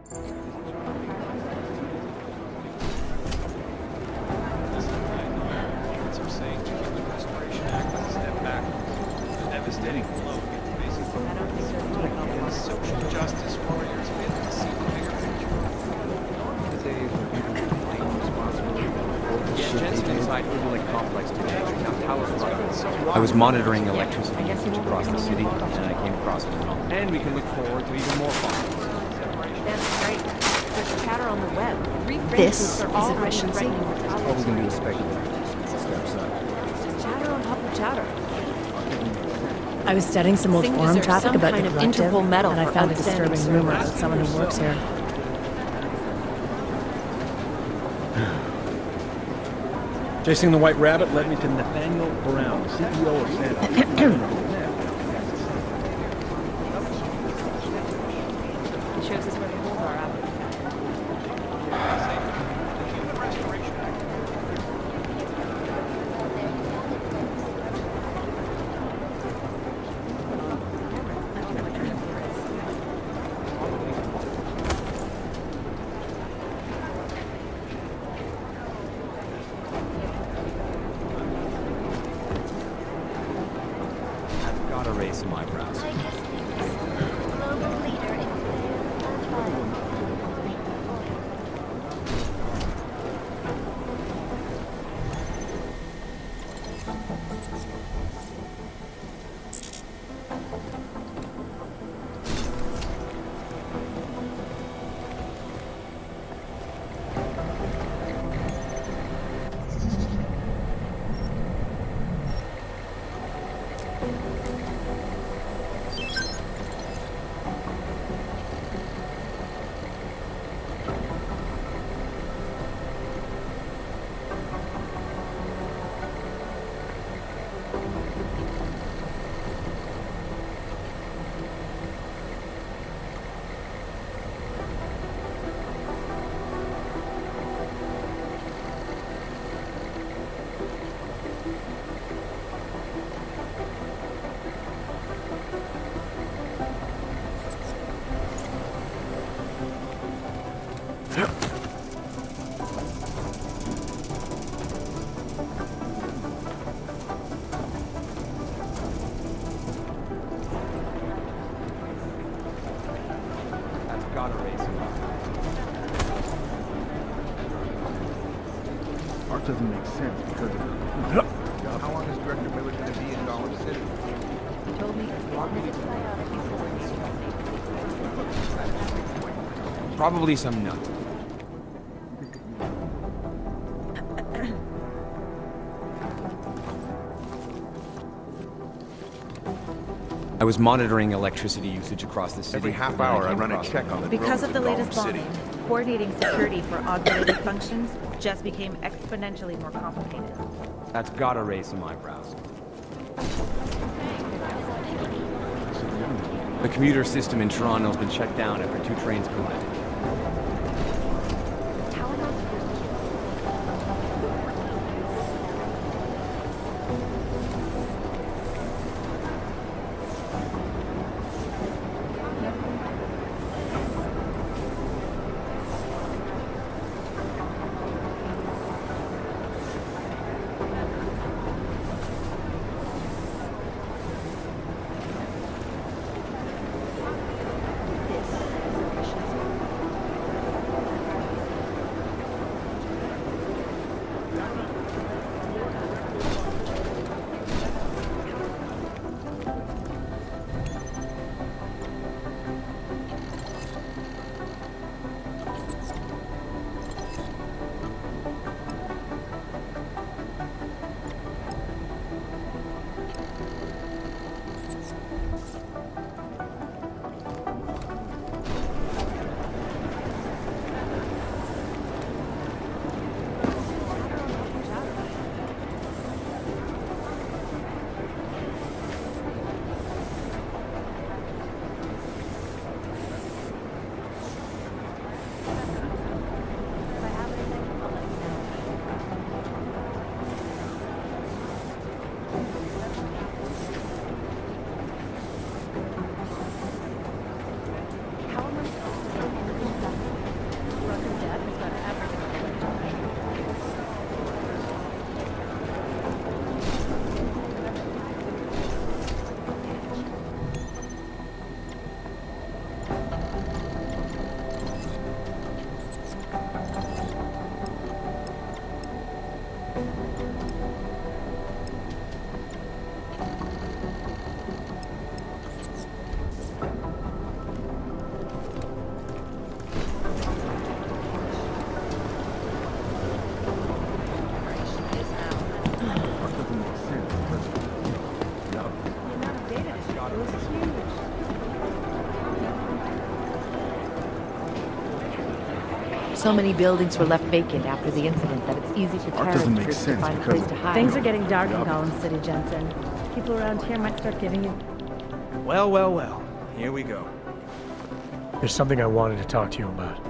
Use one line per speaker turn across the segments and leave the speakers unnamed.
I was monitoring electricity usage across the city, and I came across a tunnel. And we can look forward to even more files.
That's right. There's chatter on the web.
This is efficiency?
All we can do is speculate. Steps up.
It's just chatter on top of chatter.
I was studying some old
Thing
forum
deserves
traffic
some
about
kind
the
of
collective,
Interpol medal
and I
for
found a
outstanding
disturbing rumor
service.
about someone who works here.
Chasing the White Rabbit led me to Nathaniel Brown, CEO of Santa.
It shows us where the holes are after.
I've got a race in my brows. I've got a race in my
Art doesn't make sense because of
How long is Director Miller going to be in Dollar City?
He told me as long as it's
Probably some nut. I was monitoring electricity usage across the city.
Every half
and I
hour I
came
run a
across
check on the
Because
drones
of the
in
latest
Gotham City.
bombing, coordinating security for augmented functions just became exponentially more complicated.
That's got a race in my brows. The commuter system in Toronto has been shut down after 2 trains collided.
How am I supposed to So many buildings were left vacant after the incident that it's easy for
Art
terrorist
doesn't make
groups to
sense
find a
because
place to hide.
Things are getting dark in Gollum City, Jensen. People around here might start giving you...
Well, well, well. Here we go.
There's something I wanted to talk to you about.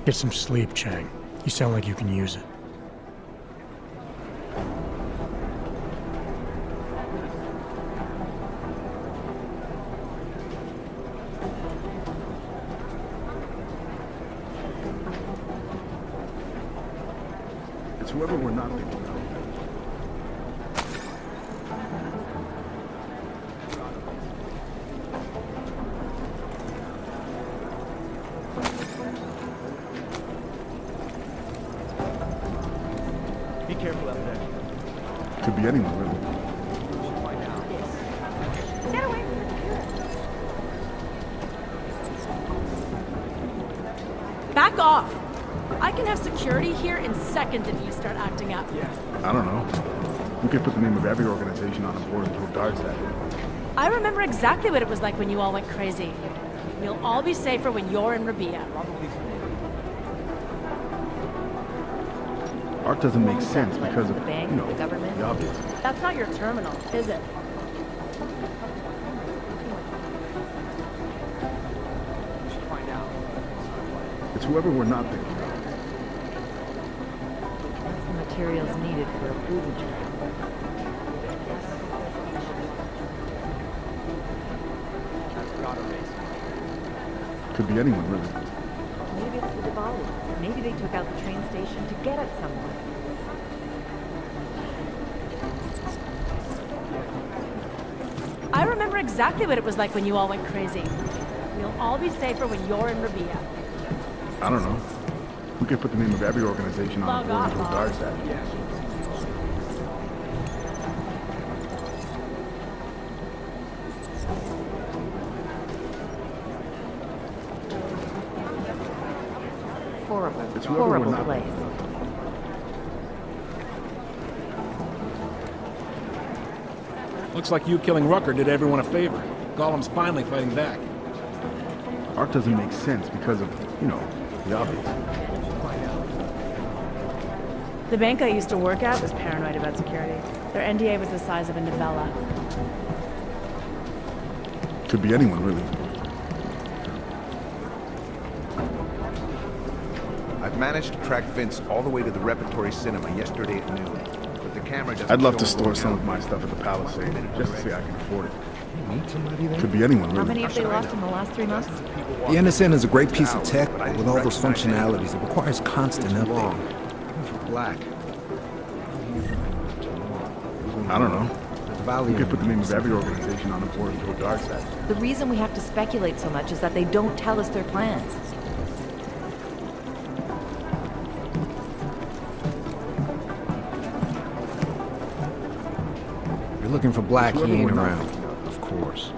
Get some sleep, Chang. You sound like you can use it.
It's whoever we're not thinking of.
Be careful out there.
Could be anyone, really.
Get away!
Back off! I can have security here in seconds if you start acting up.
I don't know. We could put the name of every organization on a board and throw darts at it.
I remember exactly what it was like when you all went crazy. We'll all be safer when you're in Rabia.
Art doesn't make sense because of,
The bank,
you know,
the government.
the obvious.
That's not your terminal, is it?
It's whoever we're not thinking of.
That's the materials needed for a booby trap.
Could be anyone, really.
Maybe it's the Diwali. Maybe they took out the train station to get at someone.
I remember exactly what it was like when you all went crazy. We'll all be safer when you're in Rabia.
I don't know. We could put the name of every organization on a board and throw darts at it.
Horrible,
It's whoever we're
horrible
not
place.
thinking of.
Looks like you killing Rucker did everyone a favor. Gollum's finally fighting back.
Art doesn't make sense because of, you know, the obvious.
The bank I used to work at was paranoid about security. Their NDA was the size of a novella.
Could be anyone, really.
I've managed to track Vince all the way to the Repertory Cinema yesterday at noon. But the camera doesn't
I'd love
show
to
him
store
going
some
out.
of my stuff at the Palisade, just to see I can afford it.
Meet somebody there?
Could be anyone,
How many
really.
have they lost in the last 3 months?
The NSN is a great piece of tech, but with all those functionalities, it requires constant updating.
Black.
I don't know.
Value.
We could put the name of every organization on a board and throw darts at it.
The reason we have to speculate so much is that they don't tell us their plans.
You're looking for Black, he
Whoever
ain't
we're not
around.
thinking of.
Of course.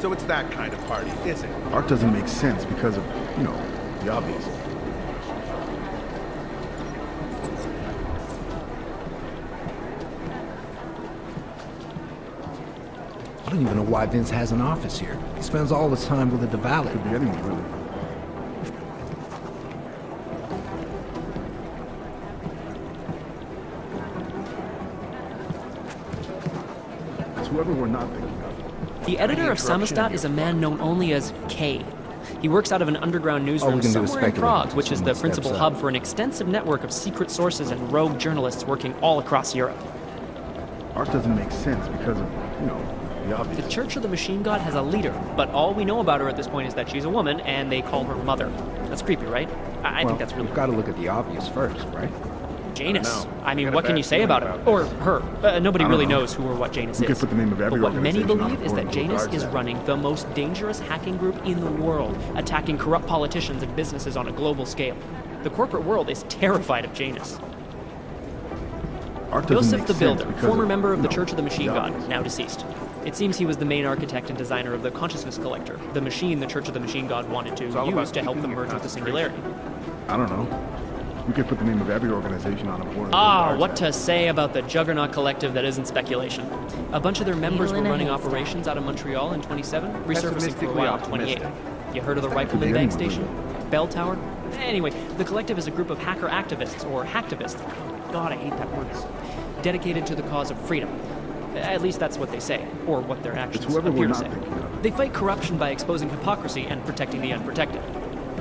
So it's that kind of party, is it?
Art doesn't make sense because of, you know, the obvious.
I don't even know why Vince has an office here. He spends all his time with the Diwali.
Could be anyone, really. It's whoever we're not thinking of.
The editor of Samizdat is a man known only as K. He works out of an underground newsroom
can do is
somewhere in
speculate
Prague,
until
which is the
someone
principal
steps
hub
up.
for an extensive network of secret sources and rogue journalists working all across Europe.
Art doesn't make sense because of, you know, the
The
obvious.
Church of the Machine God has a leader, but all we know about her at this point is that she's a woman, and they call her Mother. That's creepy, right? I think that's really
We've got to look at the obvious first, right?
Janus. I mean,
got a
what can
bad
you say
feeling
about her?
about
Or her. Nobody
I don't
really
know.
knows who or what Janus
We could
is.
put the name of every
But what many
organization on
believe
a
is
board
that
and throw
Janus
darts
is
at it.
running the most dangerous hacking group in the world, attacking corrupt politicians and businesses on a global scale. The corporate world is terrified of Janus.
Art doesn't
Joseph
make
the
sense
Builder,
because
former
of,
member of
you
the
know,
Church of the Machine
the
God,
obvious.
now deceased. It seems he was the main architect and designer of the Consciousness Collector, the machine the Church of the Machine God wanted to
all about
use to help
keeping
them
your
merge with the
concentration.
Singularity.
I don't know. We could put the name of every organization on a board.
Ah, what to say about the Juggernaut Collective that isn't speculation. A bunch of their members were
Needle in a
running
haystack.
operations out of Montreal in 27, resurfacing for a while in 28.
Pessimistically
You heard of the
Could
Rifleman
be
Bank
anyone,
Station? Bell Tower? Anyway, the Collective is a group of hacker activists, or hacktivists. God, I hate that word. Dedicated to the cause of freedom. At least that's what they say, or what their actions
It's whoever
appear
we're
to
not
say.
thinking of.
They fight corruption by exposing hypocrisy and protecting the unprotected.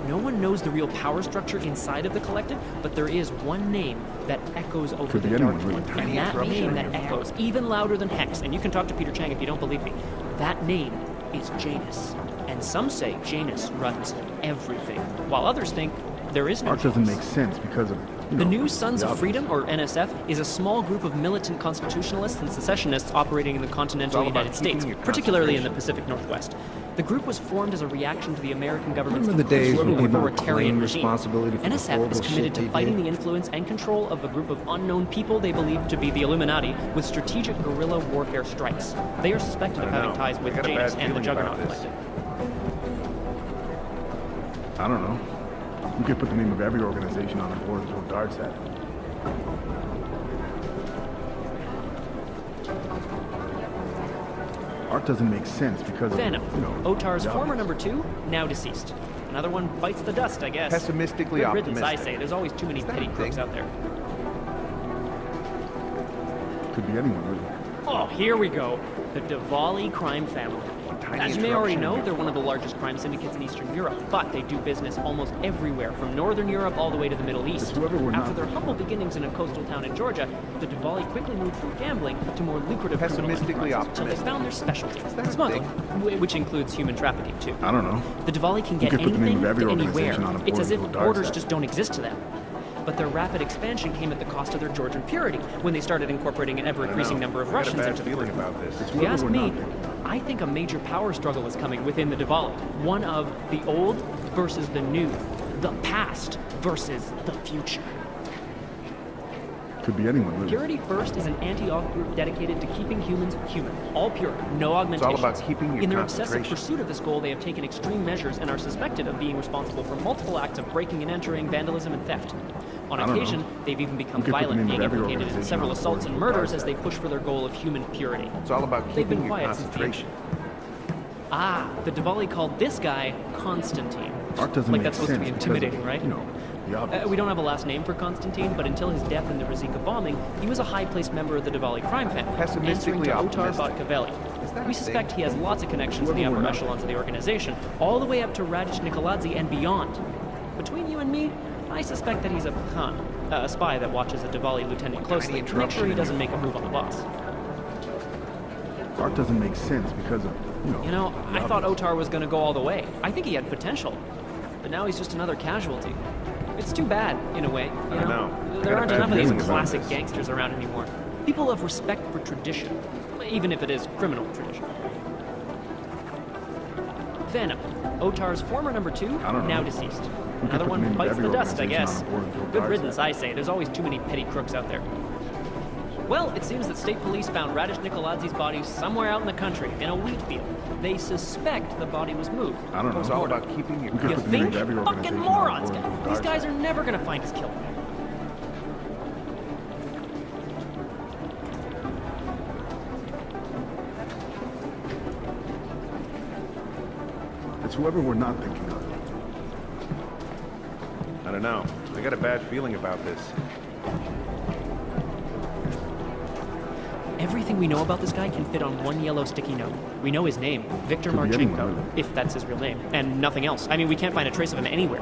No one knows the real power structure inside of the Collective, but there is one name that echoes over
Could
the
be
dark
anyone, really.
and that name that echoes even louder than Hex, and you can talk to Peter Chang if you don't believe me, that name is Janus. And some say Janus runs everything, while others think there is no
Art doesn't
Janus.
make sense because of, you
The
know,
New Sons
the
of
obvious.
Freedom, or NSF, is a small group of militant constitutionalists and secessionists operating in the continental
It's all about
United States,
keeping your
particularly in the
concentration.
Pacific Northwest. The group was formed as a reaction to the American government's
Remember the days when
increasingly
people would
authoritarian
claim
regime.
responsibility for the
NSF is
horrible
committed
shit
to
they
fighting
did?
the influence and control of a group of unknown people they believe to be the Illuminati with strategic guerrilla warfare strikes. They are suspected of
I don't
having
know.
ties
I
with
got a bad
Janus and the
feeling about
Juggernaut
this.
Collective.
I don't know. We could put the name of every organization on a board and throw darts at it. Art doesn't make sense because
Venom,
of, you know,
Otar's
the
former
obvious.
number 2, now deceased. Another one bites the dust, I guess.
Pessimistically
Good riddance, I
optimistic.
say. There's always too many
that
petty
a
crooks
thing?
out there.
Could be anyone, really.
Oh, here we go. The Diwali crime family.
Tiny
As you may already
interruption
know,
here.
they're one of the largest crime syndicates in Eastern Europe, but they do business almost everywhere, from Northern Europe all the way to the Middle East.
It's whoever we're
After
not.
their humble beginnings in a coastal town in Georgia, the Diwali quickly moved from gambling to more lucrative criminal
Pessimistically
enterprises until they
optimistic.
found their specialty,
that a
smuggling, which includes human trafficking too.
I don't know.
The Diwali can
We
get
could put the name
anything
of every
to anywhere.
organization on a
It's
board
as
and
if
throw darts
borders
at it.
just don't exist to them. But their rapid expansion came at the cost of their Georgian purity when they started incorporating an ever-increasing number of
I got a
Russians
bad
into the
feeling
group.
about this.
If you ask me, I think a major power struggle is coming within the Diwali. One of the old versus the new, the past versus the future.
Could be anyone, really.
Purity First is an anti-aug group dedicated to keeping humans human, all pure, no augmentations.
about keeping your
In their obsessive
concentration.
pursuit of this goal, they have taken extreme measures and are suspected of being responsible for multiple acts of breaking and entering, vandalism, and theft. On
I don't
occasion,
know.
they've even become
We could put the
violent,
name
being
of every
implicated in
organization
several
on the
assaults
board
and
with
murders
darts
as they
at it.
push for their goal of human purity.
It's all about
They've been
keeping your
quiet since the
concentration.
Ah, the Diwali called this guy Constantine.
Art doesn't
Like
make
that's supposed to be
sense because
intimidating,
of,
right?
You know, the obvious.
We don't have a last name for Constantine, but until his death in the Razika bombing, he was a high-placed member of the Diwali crime family, answering
Pessimistically
to Otar
optimistic.
Botkavelli.
that
We
a
suspect
thing?
he has lots of connections in the
Whoever
upper
we're not.
echelons of the organization, all the way up to Radish Nikoladze and beyond. Between you and me, I suspect that he's a Khan, a spy that watches a Diwali lieutenant closely to make sure he doesn't make a move on the boss.
Art doesn't make sense because of,
You know,
the
I thought
obvious.
Otar was going to go all the way. I think he had potential. But now he's just another casualty. It's too bad, in a way. You
I
know?
know. I
There
got a
aren't
bad
enough of these
feeling about
classic
this.
gangsters around anymore. People have respect for tradition, even if it is criminal tradition. Venom, Otar's former number 2,
I don't know.
now deceased.
We could
Another
put the
one
name of
bites
every
the dust, I
organization
guess.
on a board and throw
Good
darts
riddance,
at it.
I say. There's always too many petty crooks out there. Well, it seems that state police found Radish Nikoladze's body somewhere out in the country, in a wheat field. They suspect the body was moved.
I don't know.
It's all about keeping your
We could
You
put the name
think?
of every
Fucking
organization
morons!
on a board and throw
These
darts
guys
at
are
it.
never gonna find his killer.
It's whoever we're not thinking of.
I don't know. I got a bad feeling about this.
Everything we know about this guy can fit on one yellow sticky note. We know his name, Viktor
Could be anyone,
Marchenko,
really.
if that's his real name, and nothing else. I mean, we can't find a trace of him anywhere.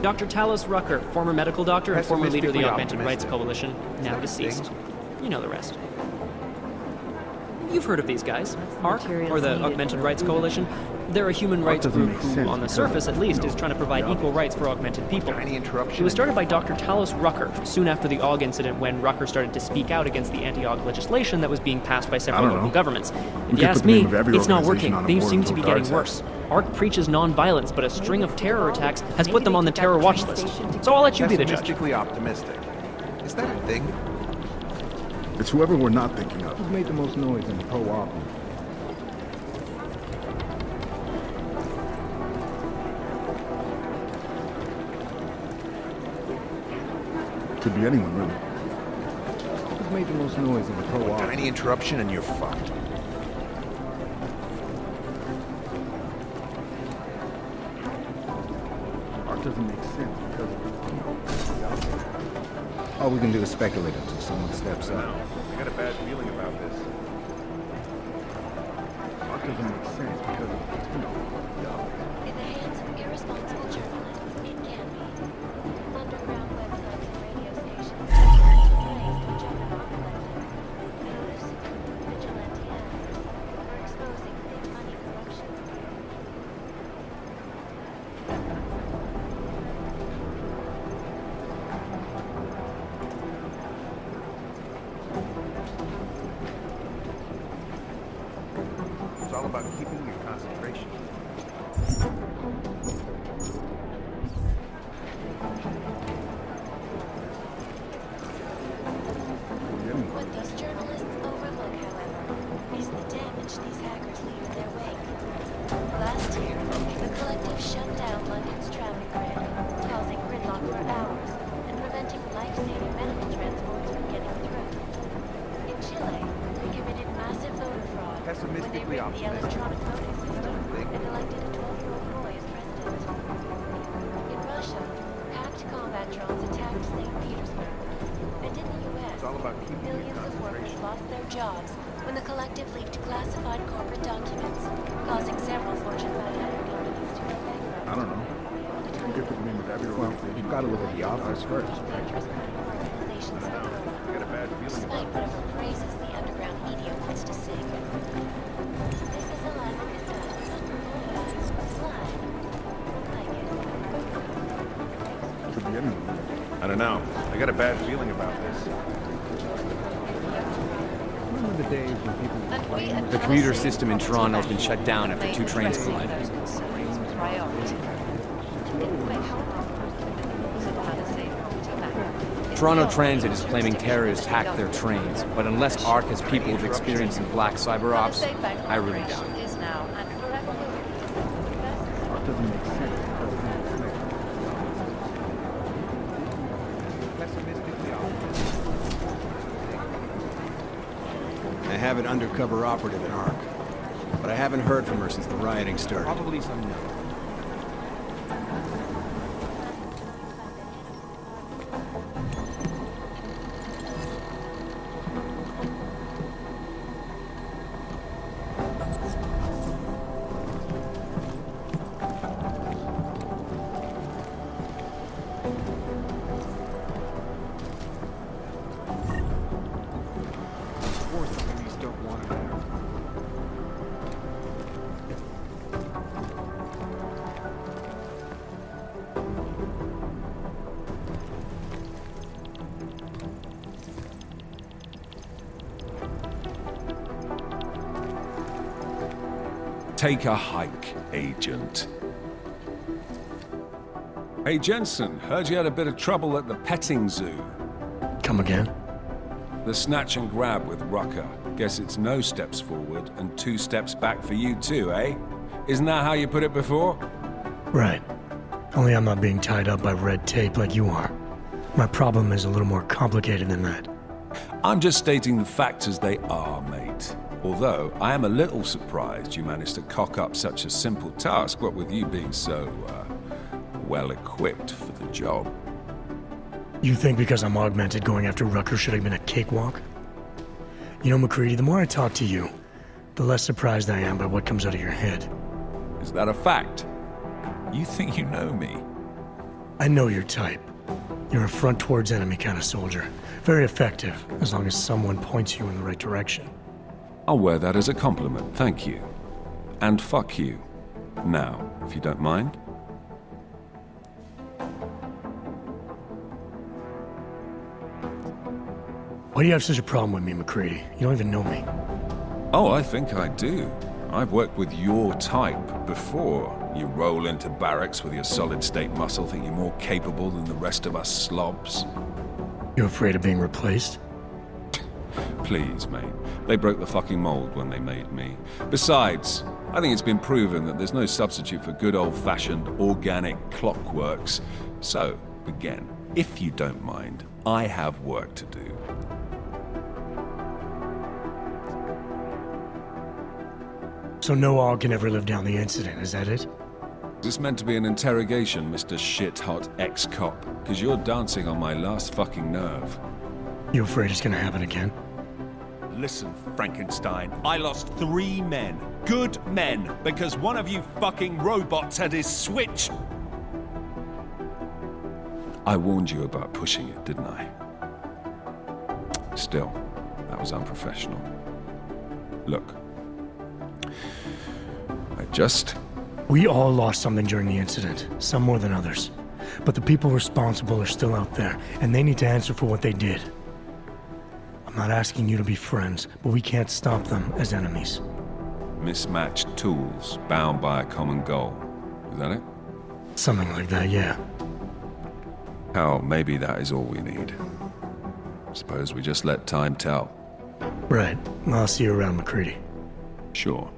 Dr. Talos Rucker, former medical doctor and former leader of the
Pessimistically
Augmented Rights
optimistic.
Coalition, now
that a
deceased.
thing?
You know the rest. You've heard of these guys. ARC,
materials
or the
needed
Augmented
for
Rights
food.
Coalition. They're a human rights
doesn't
group
make
who,
sense
on the
because,
surface at least,
you
is
know,
trying to provide
the
equal
obvious.
rights for augmented people.
Tiny interruption
It was
in
started
your
by Dr. Talos Rucker soon after the AUG incident when Rucker started to speak out against the anti-AUG legislation that was being passed by several
I don't
local
know.
governments.
We
If
could
you ask
put the name
me,
of every
it's not
organization
working.
on a
Things
board
seem
and
to
throw
be getting
darts
worse.
at
ARC preaches non-violence, but a string of terror attacks has put them on the terror watch list. So I'll let you be the judge.
Pessimistically optimistic. Is that a thing?
It's whoever we're not thinking of. Who's made the most noise in the pro-op? Could be anyone, really. Who's made the most noise in the pro-op?
Got any interruption and you're fucked.
Art doesn't make sense because
All we can do is speculate until someone steps up.
I got a bad feeling about this. Art doesn't make sense because
In the hands of irresponsible journalists, it can be. Underground websites and radio stations are trying to praise the juggernaut collective. News, vigilante acts, are exposing big money corruption.
It's all about keeping your concentration.
What these journalists overlook, however, is the damage these hackers leave in their wake. Last year, the collective shut down London's traffic grid, causing gridlock for hours and preventing life-saving medical transports from getting through. In Chile, they committed massive voter fraud when they
Pessimistically
rigged the
optimistic.
electronic voting system and elected a 12-year-old boy as president. In Russia, hacked combat drones attacked St. Petersburg. And in the U.S.,
It's all about keeping your
millions of workers
concentration.
lost their jobs when the collective leaked classified corporate documents, causing several Fortune 500 companies to go bankrupt.
I don't know. We could put the name of every
Well, you've got to look at the office first.
Dangerous criminal organizations in the world,
I got a bad feeling
despite
about this.
whatever praises the underground media wants to sing. This is a live cassette. It's live. Like it.
Could be anyone.
I don't know. I got a bad feeling about this.
Remember the days when people
The commuter system in Toronto has been shut down after 2 trains collided. Toronto Transit is claiming terrorists hacked their trains, but unless ARC has people with experience in black cyber ops, I really doubt it.
art doesn't make sense because
Pessimistically optimistic.
I have an undercover operative in ARC, but I haven't heard from her since the rioting started.
Probably some no.
or something these don't want to know.
Take a hike, Agent. Hey, Jensen, heard you had a bit of trouble at the petting zoo.
Come again?
The snatch and grab with Rucker. Guess it's no steps forward and 2 steps back for you too, eh? Isn't that how you put it before?
Right. Only I'm not being tied up by red tape like you are. My problem is a little more complicated than that.
I'm just stating the facts as they are, mate. Although, I am a little surprised you managed to cock up such a simple task, what with you being so, well-equipped for the job.
You think because I'm augmented going after Rucker should have been a cakewalk? You know, McCready, the more I talk to you, the less surprised I am by what comes out of your head.
Is that a fact? You think you know me?
I know your type. You're a front towards enemy kind of soldier. Very effective, as long as someone points you in the right direction.
I'll wear that as a compliment, thank you. And fuck you. Now, if you don't mind.
Why do you have such a problem with me, McCready? You don't even know me.
Oh, I think I do. I've worked with your type before. You roll into barracks with your solid-state muscle, think you're more capable than the rest of us slobs.
You afraid of being replaced?
Please, mate. They broke the fucking mold when they made me. Besides, I think it's been proven that there's no substitute for good old-fashioned organic clockworks. So, again, if you don't mind, I have work to do.
So no AUG can ever live down the incident, is that it?
Is this meant to be an interrogation, Mr. Shit-hot ex-cop? Because you're dancing on my last fucking nerve.
You afraid it's gonna happen again?
Listen, Frankenstein, I lost 3 men. Good men. Because one of you fucking robots had his switch. I warned you about pushing it, didn't I? Still, that was unprofessional. Look.
We all lost something during the incident, some more than others. But the people responsible are still out there, and they need to answer for what they did. I'm not asking you to be friends, but we can't stop them as enemies.
Mismatched tools, bound by a common goal. Is that it?
Something like that, yeah.
Hell, maybe that is all we need. Suppose we just let time tell.
Right. I'll see you around, McCready.
Sure.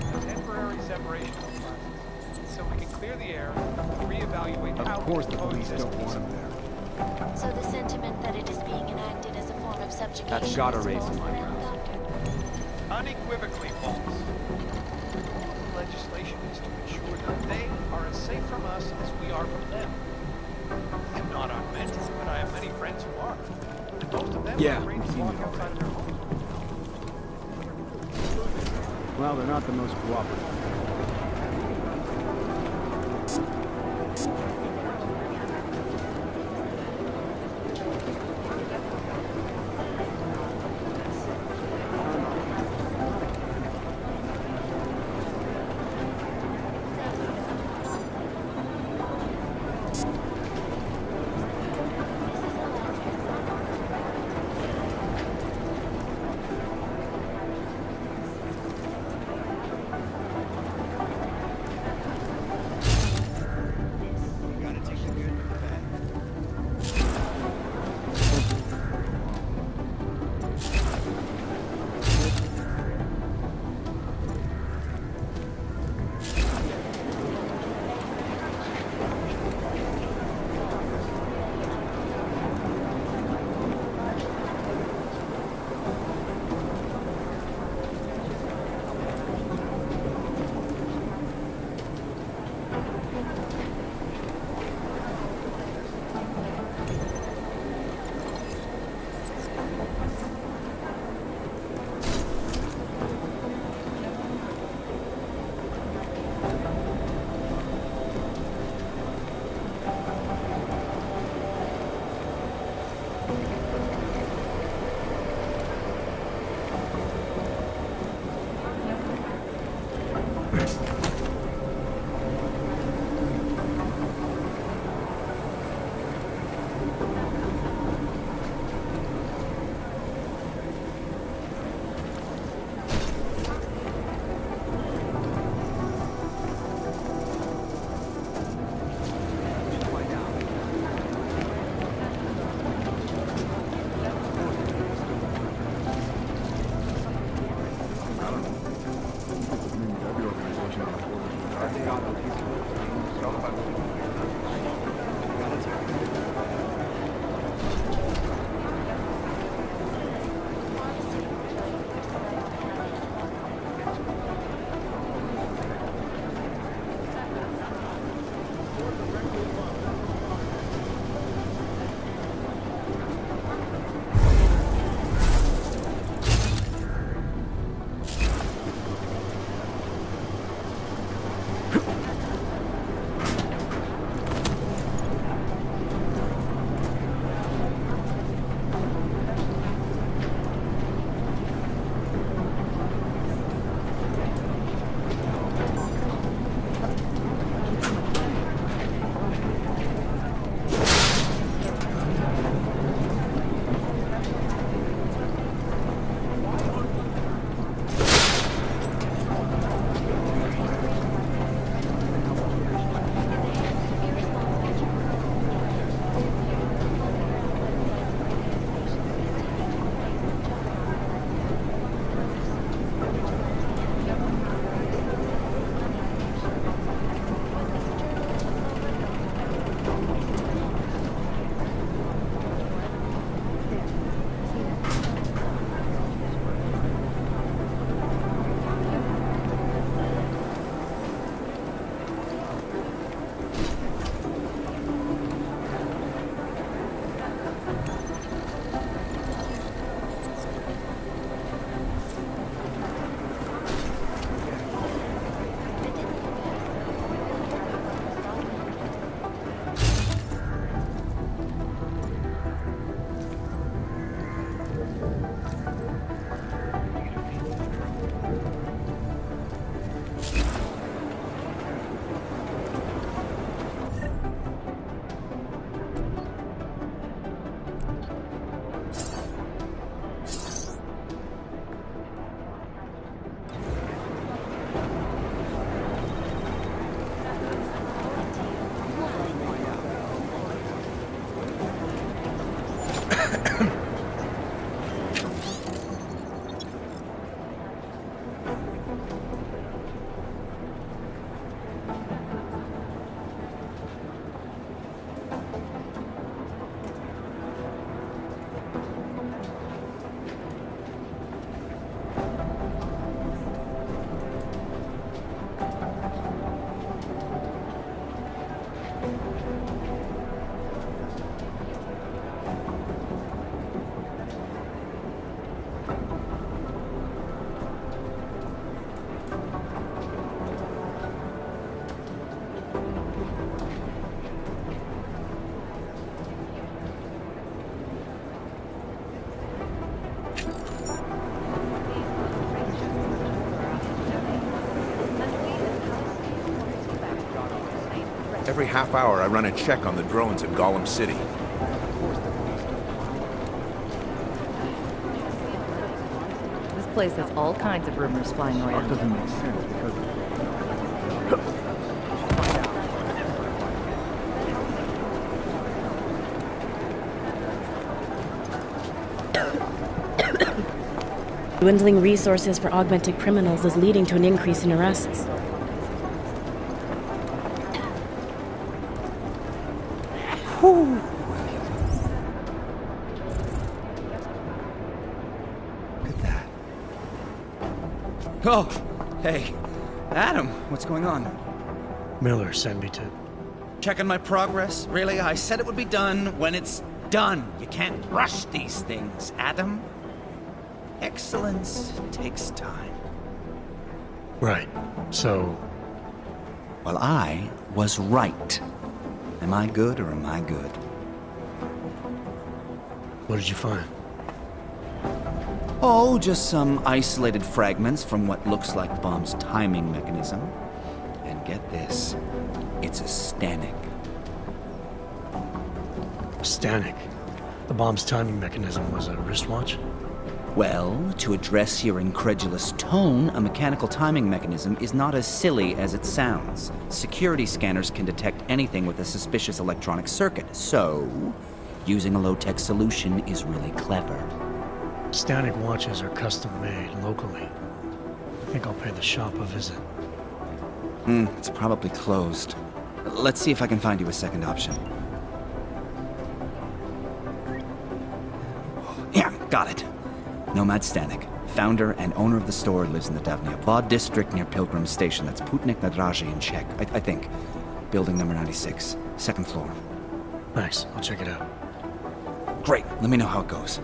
temporary separation of classes, so we can clear the air and reevaluate how
Of course
we
the police
coexist
don't want him
peacefully.
there.
So the sentiment that it is being enacted as a form of subjugation
That's gotta
is
raise
false,
some
then,
eyebrows.
Doctor?
Unequivocally false. The goal of the legislation is to ensure that they are as safe from us as we are from them. I'm not augmented, but I have many friends who are. Most of them
Yeah,
are afraid
we've
to
seen
walk
it
outside
already.
their homes.
Well, they're not the most cooperative.
Every half hour, I run a check on the drones in Gollum City.
This place has all kinds of rumors flying
That
around.
doesn't make sense because...
Dwindling resources for augmented criminals is leading to an increase in arrests.
Whew. Look at that. Oh, hey. Adam, what's going on?
Miller sent me to...
Checking my progress? Really? I said it would be done when it's done. You can't rush these things, Adam. Excellence takes time.
Right. So...
Well, I was right. Am I good or am I good?
What did you find?
Oh, just some isolated fragments from what looks like the bomb's timing mechanism. And get this, it's a Stanek.
Stanek. The bomb's timing mechanism was a wristwatch?
Well, to address your incredulous tone, a mechanical timing mechanism is not as silly as it sounds. Security scanners can detect anything with a suspicious electronic circuit, so using a low-tech solution is really clever.
Stanek watches are custom-made locally. I think I'll pay the shop a visit.
It's probably closed. Let's see if I can find you a second option. Yeah, got it. Nomad Stanek, founder and owner of the store, lives in the Davnia district near Pilgrim Station. That's Putnik Nadraji in Czech, I think. Building number 96, second floor.
Nice, I'll check it out.
Great, let me know how it goes.